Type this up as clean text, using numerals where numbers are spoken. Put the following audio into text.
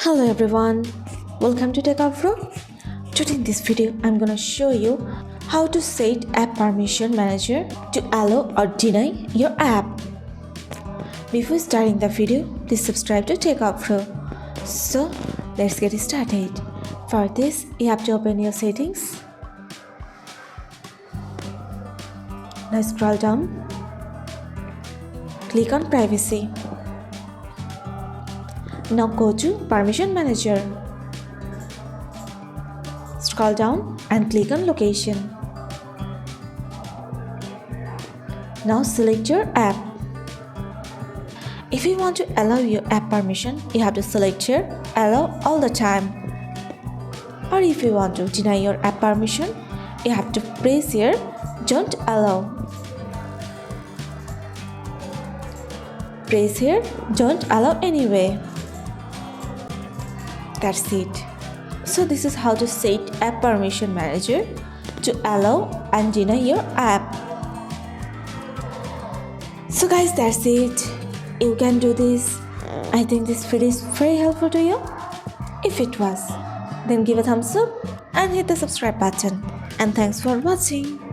Hello everyone, welcome to Techavro. Today in this video, I'm gonna show you how to set app permission manager to allow or deny your app. Before starting the video, please subscribe to Techavro. So let's get started. For this, you have to open your settings. Now scroll down. Click on privacy. Now go to Permission Manager. Scroll down and click on Location. Now select your app. If you want to allow your app permission, you have to select here Allow all the time. Or if you want to deny your app permission, you have to press here Don't Allow. Press here Don't Allow anyway. That's it. So this is how to set app permission manager to allow and deny your app. So guys, that's it. You can do this. I think this video is very helpful to you. If it was, then give a thumbs up and hit the subscribe button. And thanks for watching.